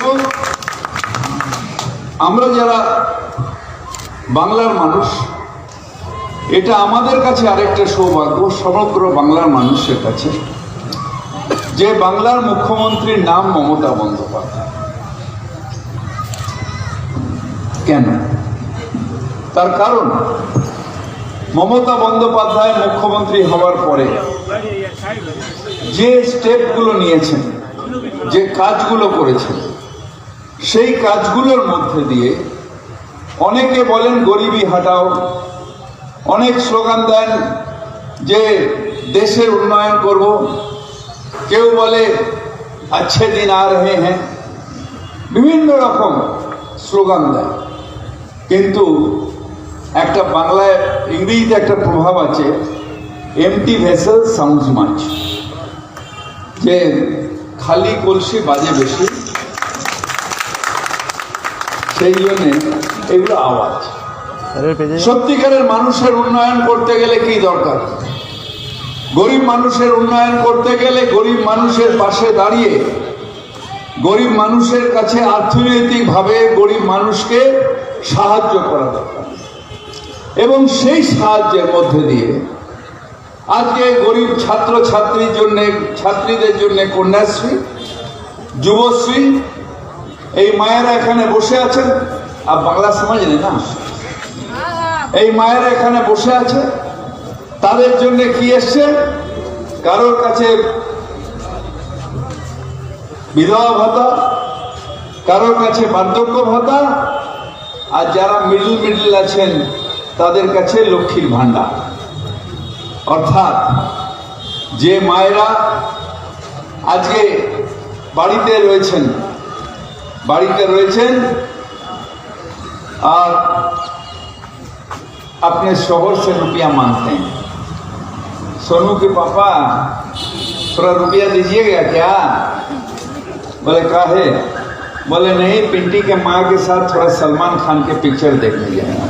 দেখুন, আমরা যারা বাংলার মানুষ, এটা আমাদের কাছে আরেকটা সৌভাগ্য সমগ্র বাংলার মানুষের কাছে যে বাংলার মুখ্যমন্ত্রীর নাম মমতা বন্দ্যোপাধ্যায়। কেন? তার কারণ মমতা বন্দ্যোপাধ্যায় মুখ্যমন্ত্রী হওয়ার পরে যে স্টেপগুলো নিয়েছেন, যে কাজগুলো করেছেন, সেই কাজগুলোর মধ্যে দিয়ে অনেকে বলেন গরিবি হাটাও, অনেক স্লোগান দেন যে দেশের উন্নয়ন করব, কেউ বলে अच्छे दिन आ रहे हैं, বিভিন্ন রকম স্লোগান দেয়। কিন্তু একটা বাংলায় ইংরেজিতে একটা প্রভাব আছে, এমটি ভেসেল সাউন্ডস মাচ, যে খালি কলসি বাজে বেশি, সেই জন্যে এগুলো আওয়াজ। সত্যিকারের মানুষের উন্নয়ন করতে গেলে কি দরকার? গরিব মানুষের উন্নয়ন করতে গেলে গরিব মানুষের পাশে দাঁড়িয়ে গরিব মানুষের কাছে অর্থনৈতিকভাবে গরিব মানুষকে সাহায্য করা দরকার, এবং সেই সাহায্যের মধ্যে দিয়ে আজকে গরিব ছাত্র ছাত্রীদের জন্য কন্যাশ্রী, যুবশ্রী, এই মায়েরা এখানে বসে আছেন, আর বাংলা সমাজ নেই না, এই মায়েরা এখানে বসে আছে, তাদের জন্য কি এসছে? কারোর কাছে বিধবা ভাতা, কারোর কাছে বার্ধক্য ভাতা, আর যারা মিডল আছেন তাদের কাছে লক্ষ্মীর ভান্ডার। অর্থাৎ যে মায়েরা আজকে বাড়িতে রয়েছেন और अपने शोहर से रुपया मांगते हैं, सोनू के पापा थोड़ा रुपया दीजिएगा क्या? बोले काहे? बोले नहीं, पिंटी के माँ के साथ थोड़ा सलमान खान के पिक्चर देखने जाएंगे।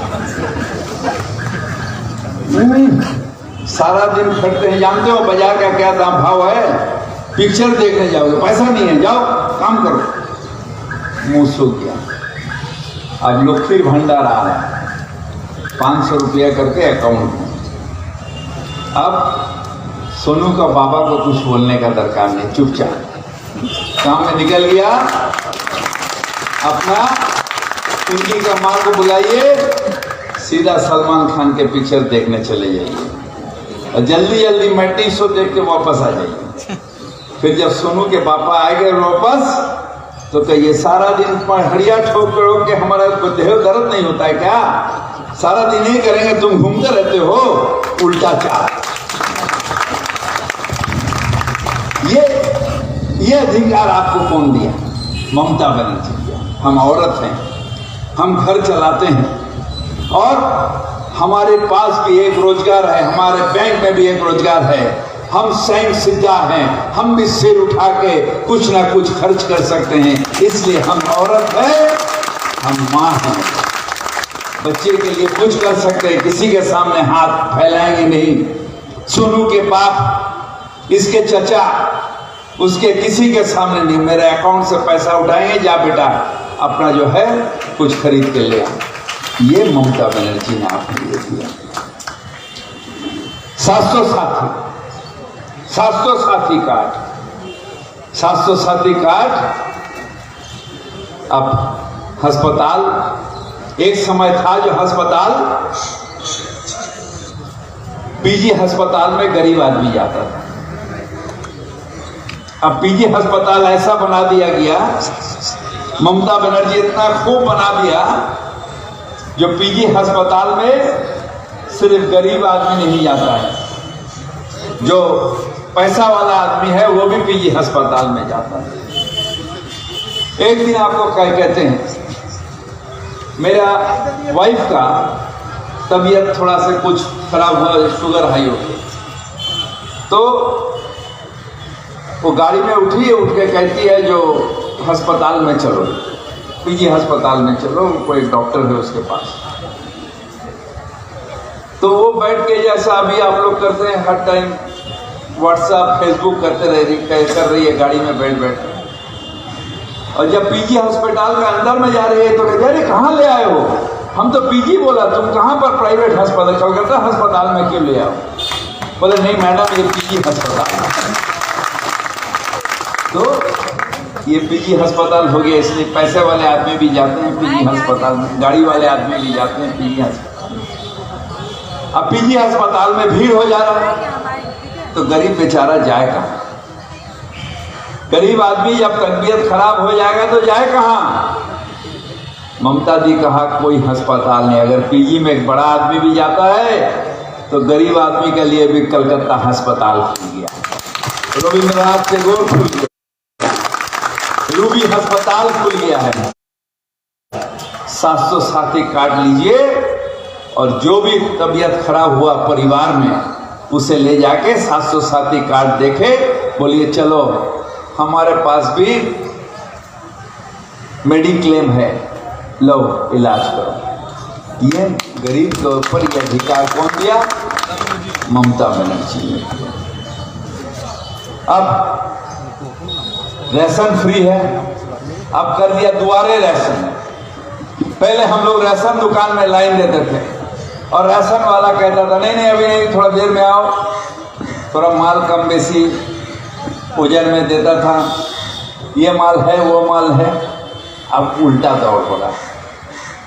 सारा दिन खटते हैं, जानते हो बाजार का क्या दाम भाव है, पिक्चर देखने जाओगे, पैसा नहीं है, जाओ काम करो। मुंह सूख गया। अब लक्ष्मी भंडार आ रहा है 500 रुपया करके अकाउंट में। अब सोनू का बाबा को कुछ बोलने का दरकार नहीं, चुपचाप काम में निकल गया, अपना पिंकी का माँ को बुलाइए, सीधा सलमान खान के पिक्चर देखने चले जाइए, और जल्दी जल्दी मैटी शो देख के वापस आ जाइए। फिर जब सोनू के पापा आएंगे वापस तो कहिए सारा दिन हड़िया ठोक के हमारा देह दर्द नहीं होता है क्या? सारा दिन ही करेंगे, तुम घूमते रहते हो उल्टा चाल। ये अधिकार आपको कौन दिया? ममता बनर्जी दिया। हम औरत हैं, हम घर चलाते हैं, और हमारे पास भी एक रोजगार है, हमारे बैंक में भी एक रोजगार है, हम स्वयं सिद्धा हैं, हम भी सिर उठा के कुछ ना कुछ खर्च कर सकते हैं, इसलिए हम औरत हैं, हम माँ हैं, बच्चे के लिए कुछ कर सकते हैं, किसी के सामने हाथ फैलाएंगे नहीं। सोनू के बाप, इसके चचा, उसके किसी के सामने नहीं, मेरे अकाउंट से पैसा उठाएंगे, जा बेटा अपना जो है कुछ खरीद के ले आ। ये ममता बनर्जी ने आपके लिए दिया। 700 साथी कार्ड। अब अस्पताल, एक समय था जो अस्पताल पीजी अस्पताल में गरीब आदमी जाता था, अब पीजी अस्पताल ऐसा बना दिया गया, ममता बनर्जी इतना खूब बना दिया, जो पीजी अस्पताल में सिर्फ गरीब आदमी नहीं जाता है, जो पैसा वाला आदमी है वो भी पीजी अस्पताल में जाता है। एक दिन आपको क्या कहते हैं, मेरा वाइफ का तबीयत थोड़ा सा कुछ खराब हुआ, शुगर हाई हो गई, तो वो गाड़ी में उठ के कहती है जो अस्पताल में चलो, पीजी अस्पताल में चलो, कोई डॉक्टर है उसके पास। तो वो बैठ के, जैसा अभी आप लोग करते हैं हर टाइम व्हाट्सएप फेसबुक कर रही है गाड़ी में बैठ और जब पीजी अस्पताल के अंदर में जा रहे हैं तो कहते अरे कहाँ ले आए हो? हम तो पीजी बोला, तुम कहाँ पर प्राइवेट अस्पताल, कलकत्ता अस्पताल में क्यों ले आओ? बोले नहीं मैडम ये पीजी अस्पताल है। तो ये पीजी अस्पताल हो गया, इसलिए पैसे वाले आदमी भी जाते हैं पीजी अस्पताल में, गाड़ी वाले आदमी भी जाते हैं पीजी अस्पताल में। अब पीजी अस्पताल में भीड़ हो जा रहा है तो गरीब बेचारा जाए कहाँ? गरीब आदमी जब तबीयत खराब हो जाएगा तो जाए कहाँ? ममता जी कहा कोई अस्पताल नहीं। अगर पीजी में एक बड़ा आदमी भी जाता है तो गरीब आदमी के लिए भी कलकत्ता अस्पताल खुल गया, रविंद्रनाथ टैगोर खुल गया, रूबी अस्पताल खुल गया है। 760 कार्ड लीजिए और जो भी तबीयत खराब हुआ परिवार में उसे ले जाके 760 कार्ड देखे, बोलिए चलो हमारे पास भी मेडिक्लेम है, लो इलाज करो। ये गरीब के ऊपर ये अधिकार कौन दिया? ममता बनर्जी ने। अब राशन फ्री है, अब कर दिया दोबारे राशन। पहले हम लोग राशन दुकान में लाइन देते थे और राशन वाला कहता था नहीं नहीं अभी नहीं, थोड़ा देर में आओ, थोड़ा माल कम बेसी वजन में देता था, ये माल है वो माल है। अब उल्टा दौड़ पड़ा,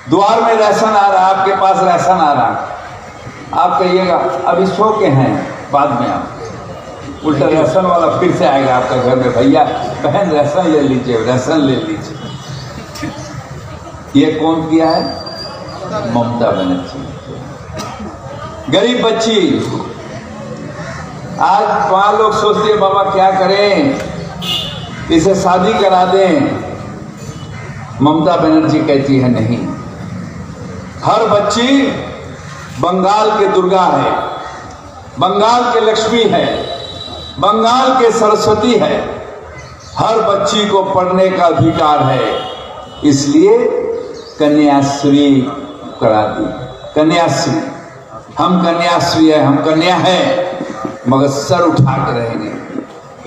द्वार में राशन आ रहा, आपके पास राशन आ रहा, आप कहिएगा अभी सो के हैं बाद में आप, उल्टा राशन वाला फिर से आएगा आपके घर में, भैया बहन राशन ले लीजिए, राशन ले लीजिए। ये कौन किया है? ममता बनर्जी। गरीब बच्ची, आज वहां लोग सोचते हैं बाबा क्या करें, इसे शादी करा दें। ममता बनर्जी कहती है नहीं, हर बच्ची बंगाल के दुर्गा है, बंगाल के लक्ष्मी है, बंगाल के सरस्वती है, हर बच्ची को पढ़ने का अधिकार है, इसलिए कन्याश्री करा दी। कन्याश्री, हम कन्याश्री है, हम कन्या है मगर सर उठा के रहेंगे।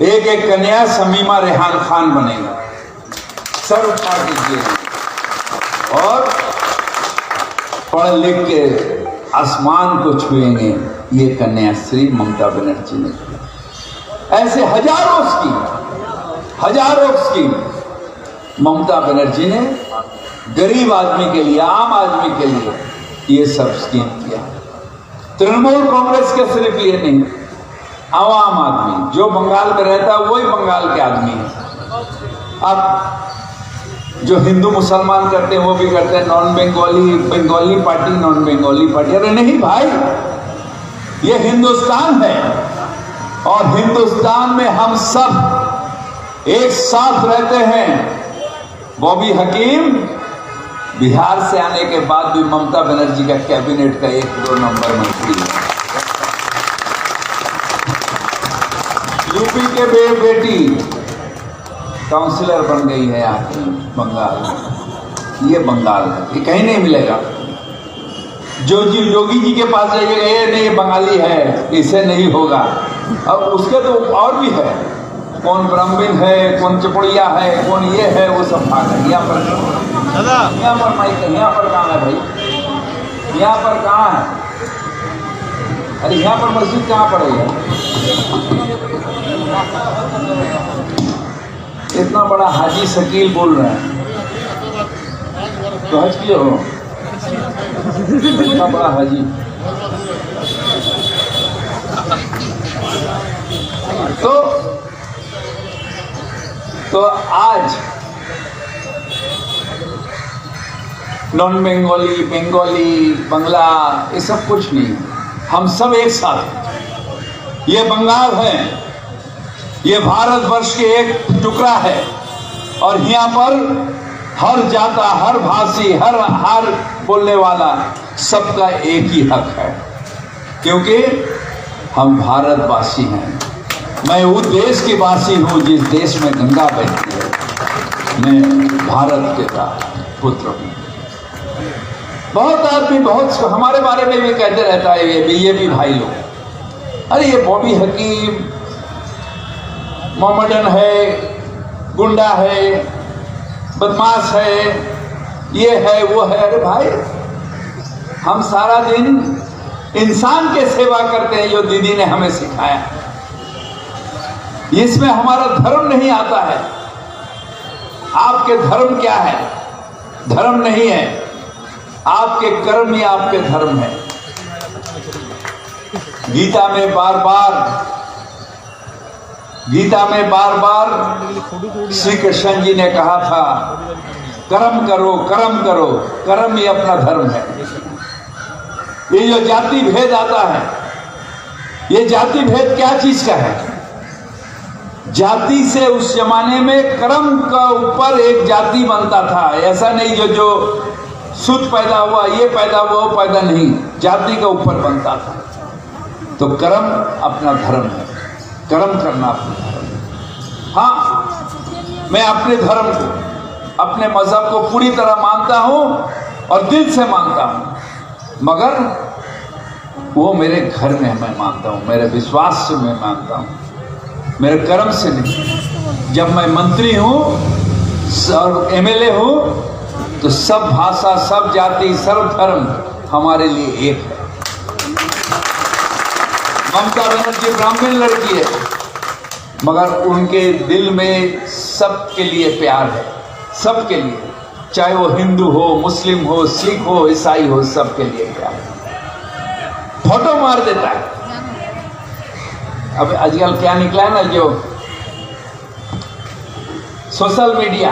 एक एक कन्या शमीमा रेहान खान बनेगा, सर उठा दीजिए और पढ़ लिख के आसमान को छुएंगे। ये कन्याश्री ममता बनर्जी ने किया। ऐसे हजारों स्कीम ममता बनर्जी ने गरीब आदमी के लिए, आम आदमी के लिए ये सब स्कीम किया। तृणमूल कांग्रेस के सिर्फ ये नहीं, आवाम आदमी जो बंगाल में रहता है वही बंगाल के आदमी है। अब जो हिंदू मुसलमान करते हैं वो भी करते हैं, non Bengali Bengali party, non Bengali party. अरे नहीं भाई, ये हिंदुस्तान है और हिंदुस्तान में हम सब एक साथ रहते हैं। बॉबी हकीम बिहार से आने के बाद भी ममता बनर्जी का कैबिनेट का 1-2 नंबर मंत्री है। यूपी के बेटी काउंसिलर बन गई है यहाँ की बंगाल। ये बंगाल है, ये कहीं नहीं मिलेगा। योगी जी के पास जाइएगा, ये नहीं बंगाली है, इसे नहीं होगा। अब उसके तो और भी है, कौन ब्राह्मण है, कौन चपड़िया है, कौन ये है, वो सब भाग है। यहाँ पर माइक है, यहाँ पर कहाँ है भाई, यहाँ पर कहाँ है? अरे यहाँ पर मस्जिद कहाँ पड़ेगा? इतना बड़ा हाजी शकील बोल रहे हैं तो हज किए हो, इतना बड़ा हाजी। तो आज नॉन बंगाली, बंगाली, बंगला, ये सब कुछ नहीं, हम सब एक साथ। ये बंगाल है, ये भारतवर्ष के एक टुकड़ा है और यहाँ पर हर जाता, हर भाषी, हर बोलने वाला सबका एक ही हक है, क्योंकि हम भारतवासी हैं। मैं उस देश की वासी हूँ जिस देश में गंगा बहती है, मैं भारत के पुत्र हूँ। बहुत आदमी बहुत हमारे बारे में भी कहते रहता है, ये बीजेपी भाई लोग, अरे ये बॉबी हकीम मोहम्मदन है, गुंडा है, बदमाश है, ये है वो है। अरे भाई, हम सारा दिन इंसान के सेवा करते हैं जो दीदी ने हमें सिखाया। इसमें हमारा धर्म नहीं आता है। आपके धर्म क्या है? धर्म नहीं है, आपके कर्म ही आपके धर्म है। गीता में बार बार श्री कृष्ण जी ने कहा था, कर्म करो, कर्म करो। कर्म ही अपना धर्म है। ये जो जाति भेद आता है, ये जाति भेद क्या चीज का है? जाति से उस जमाने में कर्म का ऊपर एक जाति बनता था। ऐसा नहीं जो शुद्ध पैदा हुआ, ये पैदा हुआ, वो पैदा नहीं, जाति का ऊपर बनता था। तो कर्म अपना धर्म है, कर्म करना अपना धर्म है। हाँ, मैं अपने धर्म को, अपने मजहब को पूरी तरह मानता हूं और दिल से मानता हूं, मगर वो मेरे घर में मैं मानता हूं, मेरे विश्वास से मैं मानता हूं, मेरे कर्म से नहीं। जब मैं मंत्री हूं और एमएलए हूं तो सब भाषा, सब जाति, सब धर्म हमारे लिए एक है। ममता बनर्जी ब्राह्मण लड़की है, मगर उनके दिल में सबके लिए प्यार है, सबके लिए, चाहे वो हिंदू हो, मुस्लिम हो, सिख हो, ईसाई हो, सबके लिए प्यार है। फोटो मार देता है। अब आजकल क्या निकला है ना, जो सोशल मीडिया,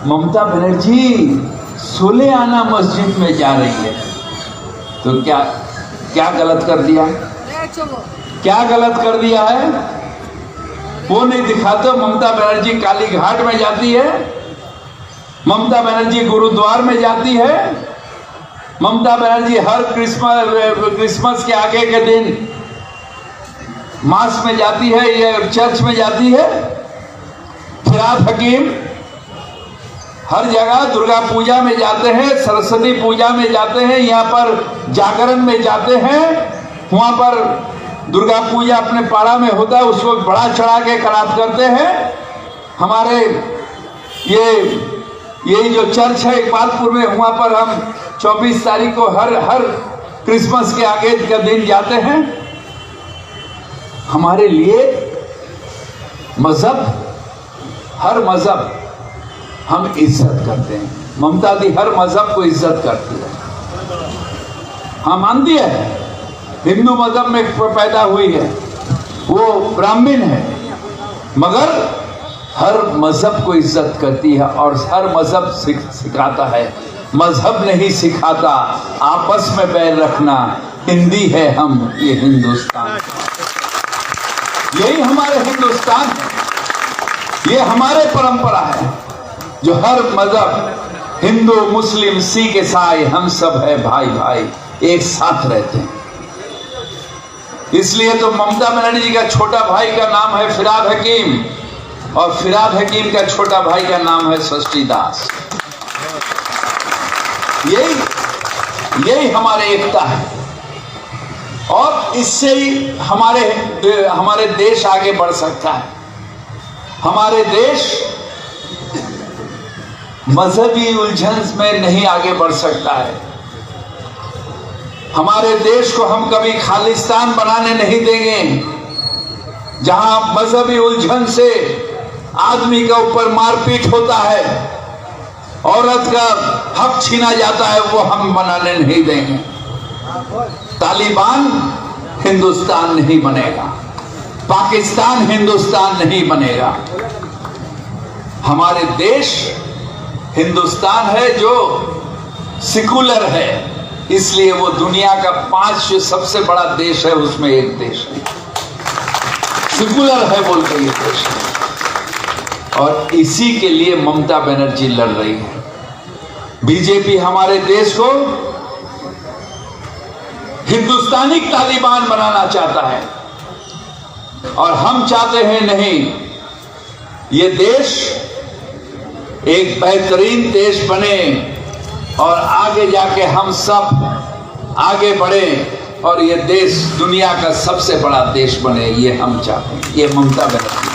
ममता बनर्जी सुलेआना मस्जिद में जा रही है, तो क्या गलत कर दिया? क्या गलत कर दिया है? वो नहीं दिखाते। ममता बनर्जी काली घाट में जाती है, ममता बनर्जी गुरुद्वार में जाती है, ममता बनर्जी हर क्रिसमस के आगे के दिन मास में जाती है, ये चर्च में जाती है। फिराद हकीम हर जगह दुर्गा पूजा में जाते हैं, सरस्वती पूजा में जाते हैं, यहाँ पर जागरण में जाते हैं, वहां पर दुर्गा पूजा अपने पाड़ा में होता है, उसको बड़ा चढ़ा के करात करते हैं। हमारे यही जो चर्च है इकबालपुर में, वहां पर हम 24 तारीख को हर क्रिसमस के आगे का दिन जाते हैं। हमारे लिए मजहब, हर मजहब हम इज्जत करते हैं। ममता दी हर मजहब को इज्जत करती है। हाँ, मानती है, हिंदू मजहब में पैदा हुई है, वो ब्राह्मण है, मगर हर मजहब को इज्जत करती है और हर मजहब सिखाता है। मजहब नहीं सिखाता आपस में बैर रखना, हिंदी है हम, ये हिंदुस्तान, यही हमारे हिंदुस्तान है, ये हमारे परंपरा है, जो हर मजहब, हिंदू, मुस्लिम, सिख, ईसाई, हम सब है भाई भाई, एक साथ रहते हैं। इसलिए तो ममता बनर्जी का छोटा भाई का नाम है फिराद हकीम, और फिराद हकीम का छोटा भाई का नाम है षष्ठी दास। यही हमारे एकता है, और इससे ही हमारे देश आगे बढ़ सकता है। हमारे देश मजहबी उलझन में नहीं आगे बढ़ सकता है। हमारे देश को हम कभी खालिस्तान बनाने नहीं देंगे, जहां मजहबी उलझन से आदमी का ऊपर मारपीट होता है, औरत का हक छीना जाता है, वो हम बनाने नहीं देंगे। तालिबान हिंदुस्तान नहीं बनेगा, पाकिस्तान हिंदुस्तान नहीं बनेगा। हमारे देश हिंदुस्तान है जो सेकुलर है, इसलिए वो दुनिया का 5 सबसे बड़ा देश है, उसमें एक देश है सेकुलर है बोल के ये देश है। और इसी के लिए ममता बनर्जी लड़ रही है। बीजेपी हमारे देश को हिंदुस्तानी तालिबान बनाना चाहता है, और हम चाहते हैं नहीं, ये देश एक बेहतरीन देश बने और आगे जाके हम सब आगे बढ़े और ये देश दुनिया का सबसे बड़ा देश बने, ये हम चाहते हैं। ये ममता बनर्जी।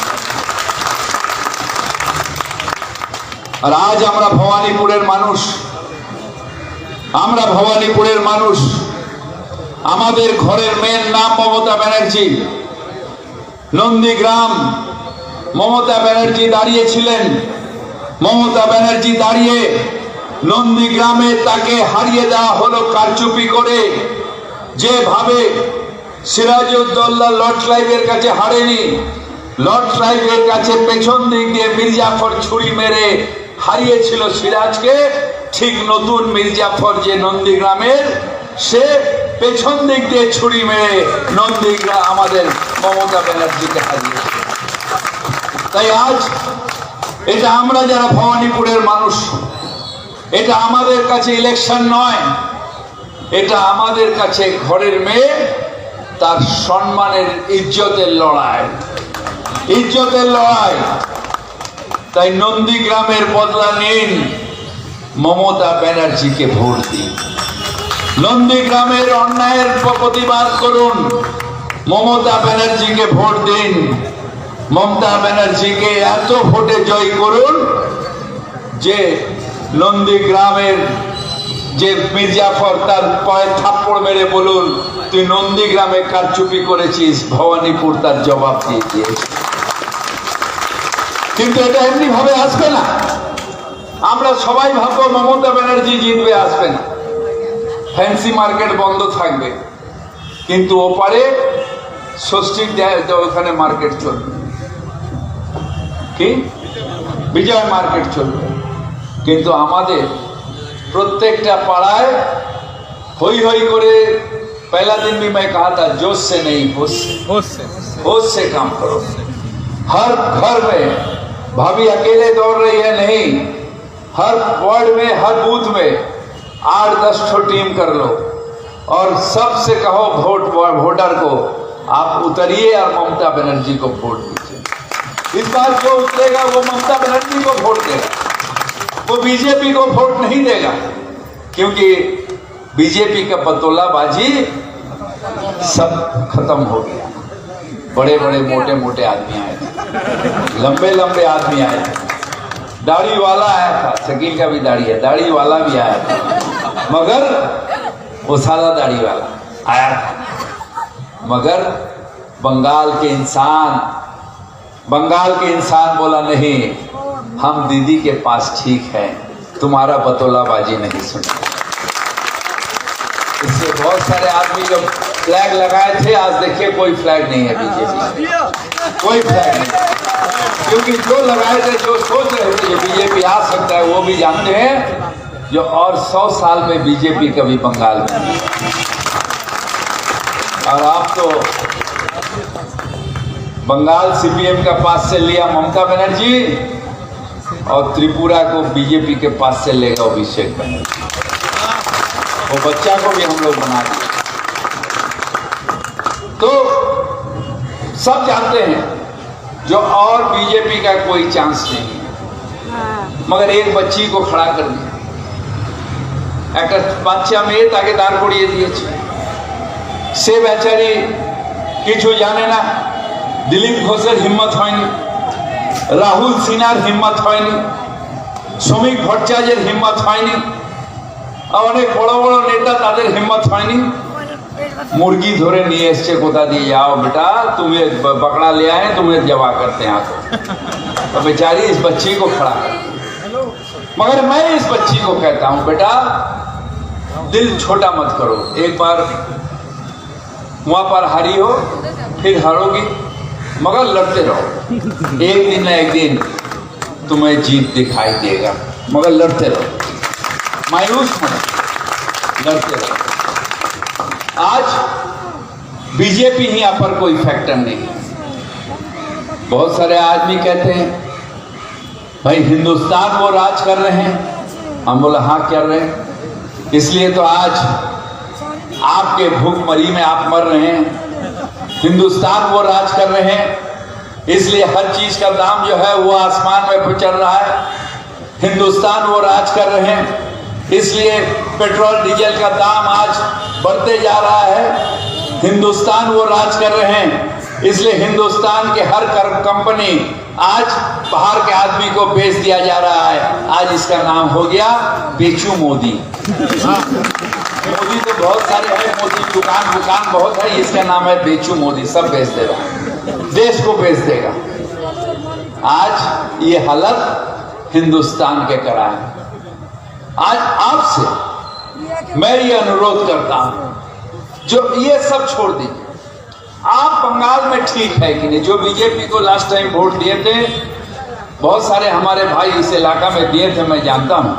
আর আজ আমরা ভবানীপুরের মানুষ, আমাদের ঘরের মেয়ের নাম মমতা ব্যানার্জি। নন্দীগ্রাম মমতা ব্যানার্জি দাঁড়িয়েছিলেন, মমতা ব্যানার্জি দাঁড়িয়ে নন্দীগ্রামে তাকে হারিয়ে দেওয়া হলো কারচুপি করে। যেভাবে সিরাজউদ্দৌলা লর্ড ক্লাইভের কাছে হারেনি, লর্ড ক্লাইভের কাছে পেছন দিক দিয়ে মির্জাফর ছুরি মেরে হারিয়েছিল সিরাজকে, ঠিক নতুন মির্জাফর যে নন্দীগ্রামের, সে পেছন দিক দিয়ে ছুরি মেরে নন্দীগ্রাম আমাদের মমতা ব্যানার্জিকে হারিয়েছে। তাই আজ এটা আমরা যারা ভবানীপুরের মানুষ, এটা আমাদের কাছে ইলেকশন নয়, এটা আমাদের কাছে ঘরের মেয়ে, তার সম্মানের ইজ্জতের লড়াই। তাই নন্দীগ্রামের বদলা নিন, মমতা ব্যানার্জিকে ভোট দিন। নন্দীগ্রামের অন্যায়ের প্রতিবাদ করুন, মমতা ব্যানার্জিকে ভোট দিন। মমতা ব্যানার্জিকে এত ভোটে জয় করুন যে নন্দীগ্রামের যে মির্জাফর তার পায়ে থাপ্পড় মেরে বলুন, তুই নন্দীগ্রামে কারচুপি করেছিস, ভবানীপুর তার জবাব দিয়ে দিয়েছে। কিন্তু এটা এমনি ভাবে আসবে না। আমরা সবাই ভাববো মমতা ব্যানার্জি জিতবে, আসবে না। ফ্যান্সি মার্কেট বন্ধ থাকবে, কিন্তু ওপারে ষষ্ঠীর ওখানে মার্কেট চলবে, কি বিজয় মার্কেট চলবে। কিন্তু আমাদের প্রত্যেকটা পাড়ায় হই হই করে, पहला दिन भी मैं कहा था, जोश से नहीं होश से काम करो। हर घर में भाभी अकेले दौड़ रही है नहीं, हर वार्ड में, हर बूथ में 8-10 टीम कर लो और सबसे कहो वोटर को आप उतरिए और ममता बनर्जी को वोट दीजिए। इस बार जो उतरेगा वो ममता बनर्जी को वोट देगा, वो बीजेपी को वोट नहीं देगा, क्योंकि बीजेपी का बतौलाबाजी सब खत्म हो गया। बड़े बड़े मोटे मोटे आदमी आए थे, लंबे लंबे आदमी आए थे, दाढ़ी वाला आया था, शकील का भी दाढ़ी है, दाढ़ी वाला भी आया था, मगर वो सादा दाढ़ी वाला आया था। मगर बंगाल के इंसान बोला नहीं, हम दीदी के पास ठीक है, तुम्हारा बतौलाबाजी नहीं सुना। इससे बहुत सारे आदमी जो फ्लैग लगाए थे, आज देखिए कोई फ्लैग नहीं है बीजेपी, कोई फ्लैग नहीं, क्योंकि जो लगाए थे, जो सोच रहे थे कि बीजेपी आ सकता है, वो भी जानते हैं जो और 100 साल में बीजेपी कभी बंगाल में। और आप तो बंगाल सीपीएम का पास से लिया ममता बनर्जी, और त्रिपुरा को बीजेपी के पास से लेगा अभिषेक बनर्जी। वो बच्चा को भी हम लोग बना दिए। तो सब जानते हैं जो और बीजेपी का कोई चांस नहीं है, मगर एक बच्ची को खड़ा कर दिया, एक বাচ্চা মেয়ে তাকে দাঁড় করিয়ে দিয়েছে। সে বেচারি কিছু জানে না। দিলীপ ঘোষের হিম্মত হয়নি, রাহুল সিনহার হিম্মত হয়নি, শ্রমিক ভট্টাচার্যের হিম্মত হয়নি, অনেক বড় বড় নেতা তাদের হিম্মত হয়নি। मुर्गी धोरे नहीं एसছে कोथा दिए, जाओ बेटा तुम्हें पकड़ा ले आए, तुम्हें जवा करते हैं आपको। तो बेचारी इस बच्ची को खड़ा कर, मगर मैं इस बच्ची को कहता हूं, बेटा दिल छोटा मत करो, एक बार वहां पर हारी हो, फिर हारोगी, मगर लड़ते रहो, एक दिन ना एक दिन तुम्हें जीत दिखाई देगा, मगर लड़ते रहो, मायूस मत, लड़ते रहो। आज बीजेपी ही यहाँ पर कोई फैक्टर नहीं है। बहुत सारे आदमी कहते हैं भाई हिंदुस्तान वो राज कर रहे हैं, हम बोला हाँ कर रहे हैं, इसलिए तो आज आपके भूखमरी में आप मर रहे हैं। हिंदुस्तान वो राज कर रहे हैं, इसलिए हर चीज का दाम जो है वो आसमान में चल रहा है। हिंदुस्तान वो राज कर रहे हैं, इसलिए पेट्रोल डीजल का दाम आज बढ़ते जा रहा है। हिंदुस्तान वो राज कर रहे हैं, इसलिए हिंदुस्तान के हर कंपनी आज बाहर के आदमी को बेच दिया जा रहा है। आज इसका नाम हो गया बेचू मोदी। मोदी तो बहुत सारे हैं, मोदी दुकान बहुत है, इसका नाम है बेचू मोदी। सब बेच देगा, देश को बेच देगा। आज ये हालत हिंदुस्तान के करा है। आज आपसे मैं ये अनुरोध करता हूं, जो ये सब छोड़ दीजिए। आप बंगाल में ठीक है कि नहीं? जो बीजेपी को लास्ट टाइम वोट दिए थे, बहुत सारे हमारे भाई इस इलाका में दिए थे, मैं जानता हूं।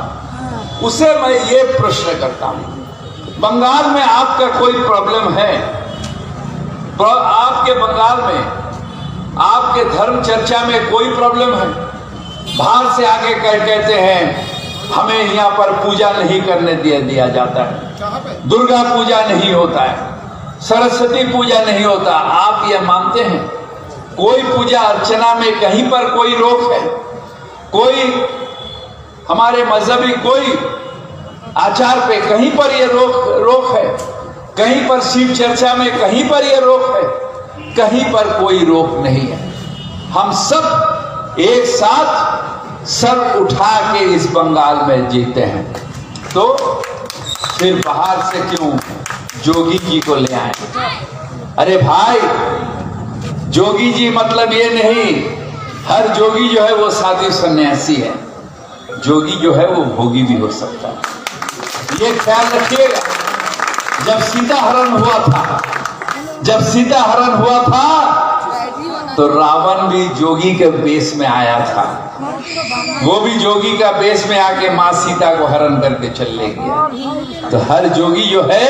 उसे मैं ये प्रश्न करता हूं, बंगाल में आपका कोई प्रॉब्लम है? आपके बंगाल में आपके धर्म चर्चा में कोई प्रॉब्लम है? बाहर से आके कहते हैं हमें यहाँ पर पूजा नहीं करने दिया जाता है, दुर्गा पूजा नहीं होता है, सरस्वती पूजा नहीं होता। आप ये मानते हैं कोई पूजा अर्चना में कहीं पर कोई रोक है? कोई हमारे मजहबी कोई आचार पे कहीं पर ये रोक है? कहीं पर शिव चर्चा में कहीं पर ये रोक है? कहीं पर कोई रोक नहीं है। हम सब एक साथ सर उठा के इस बंगाल में जीते हैं, तो फिर बाहर से क्यों जोगी जी को ले आए? अरे भाई, जोगी जी मतलब ये नहीं हर जोगी जो है वो साधु सन्यासी है। जोगी जो है वो भोगी भी हो सकता है, ये ख्याल रखिएगा। जब सीता हरण हुआ था तो रावण भी जोगी के वेश में आया था। वो भी जोगी का वेश में आके मां सीता को हरण करके चले गया। तो हर जोगी जो है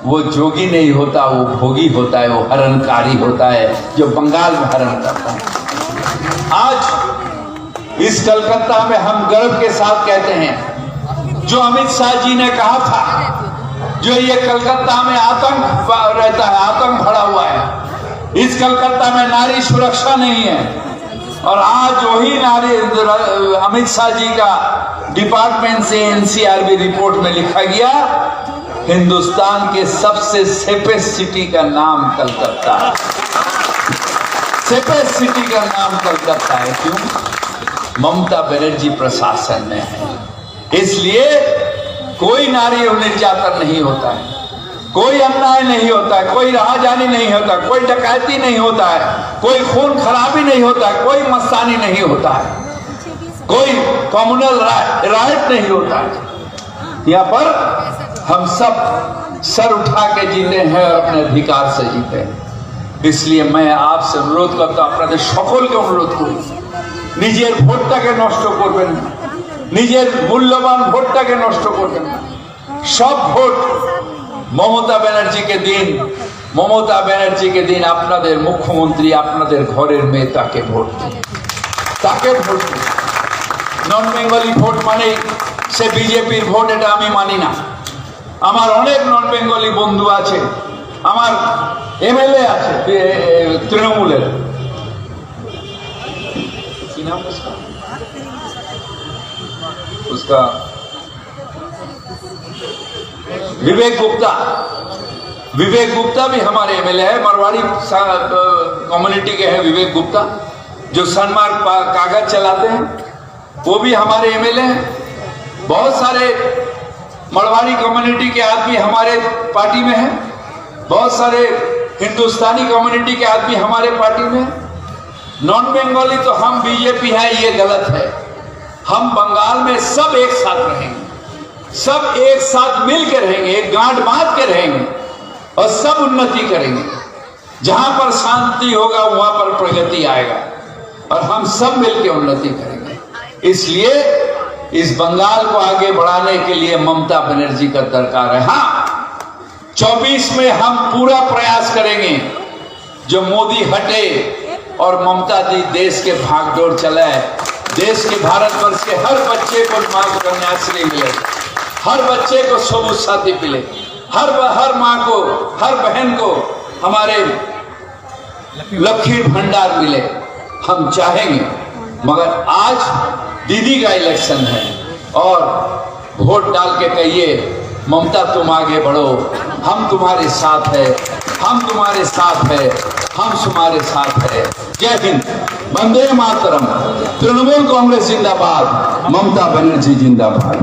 वो जोगी नहीं होता, वो भोगी होता है, वो हरणकारी होता है, जो बंगाल में हरण करता है। आज इस कलकत्ता में हम गर्व के साथ कहते हैं, जो अमित शाह जी ने कहा था, जो ये कलकत्ता में आतंक रहता है, आतंक भरा हुआ है, इस कलकत्ता में नारी सुरक्षा नहीं है। और आज वही नारी अमित शाह जी का डिपार्टमेंट से एनसीआरबी रिपोर्ट में लिखा गया, हिंदुस्तान के सबसे सेफेस्ट सिटी का नाम कलकत्ता है। सेफेस्ट सिटी का नाम कलकत्ता है। क्यों? ममता बनर्जी प्रशासन में है। इसलिए कोई नारी निर्यातन नहीं होता है, कोई अन्याय नहीं होता है, कोई राहजानी नहीं होता, कोई डकैती नहीं होता है, कोई खून खराबी नहीं होता है, कोई मस्तानी नहीं होता है, कोई कम्युनल राइट नहीं होता है। यहाँ पर हम सब सर उठा के जीते हैं और अपने अधिकार से जीते हैं। इसलिए मैं आपसे अनुरोध करता हूँ, अपने সকলকে অনুরোধ করি, নিজের ভোটটাকে নষ্ট করবেন না, নিজের মূল্যবান ভোটটাকে নষ্ট করবেন না। সব ভোট মমতা ব্যানার্জিকে দিন। মমতা ব্যানার্জিকে দিন। আপনাদের মুখ্যমন্ত্রী, আপনাদের ঘরের মেয়ে, তাকে ভোট দিন, তাকে ভোট দিন। নন বেঙ্গলি ভোট মানে সে বিজেপির ভোট, এটা আমি মানি না। আমার অনেক নন বেঙ্গলি বন্ধু আছে, আমার এমএলএ আছে তৃণমূলের, কি নাম उसका विवेक गुप्ता भी हमारे एमएलए है। मारवाड़ी कम्युनिटी के हैं विवेक गुप्ता, जो सनमार्ग कागज चलाते हैं, वो भी हमारे एमएलए हैं। बहुत सारे मारवाड़ी कम्युनिटी के आदमी हमारे पार्टी में हैं। बहुत सारे हिंदुस्तानी कम्युनिटी के आदमी हमारे पार्टी में हैं। नॉन बंगाली तो हम बीजेपी है, ये गलत है। हम बंगाल में सब एक साथ रहेंगे, सब एक साथ मिल के रहेंगे, एक गांठ बांध के रहेंगे और सब उन्नति करेंगे। जहां पर शांति होगा वहां पर प्रगति आएगा और हम सब मिल के उन्नति करेंगे। इसलिए इस बंगाल को आगे बढ़ाने के लिए ममता बनर्जी का दरकार है। हाँ, 24 में हम पूरा प्रयास करेंगे, जो मोदी हटे और ममता दी देश के भागदौड़ चलाए। देश के भारतवर्ष के हर बच्चे को मां को कन्याश्री मिले, हर बच्चे को सबूत साथी मिले, हर मां को, हर बहन को हमारे लक्ष्मी भंडार मिले। हम चाहेंगे, मगर आज दीदी का इलेक्शन है और वोट डाल के कहिए ममता तुम आगे बढ़ो, हम तुम्हारे साथ है, हम तुम्हारे साथ है। हम तुम्हारे साथ है। जय हिंद, वंदे मातरम। तृणमूल कांग्रेस जिंदाबाद, ममता बनर्जी जिंदाबाद।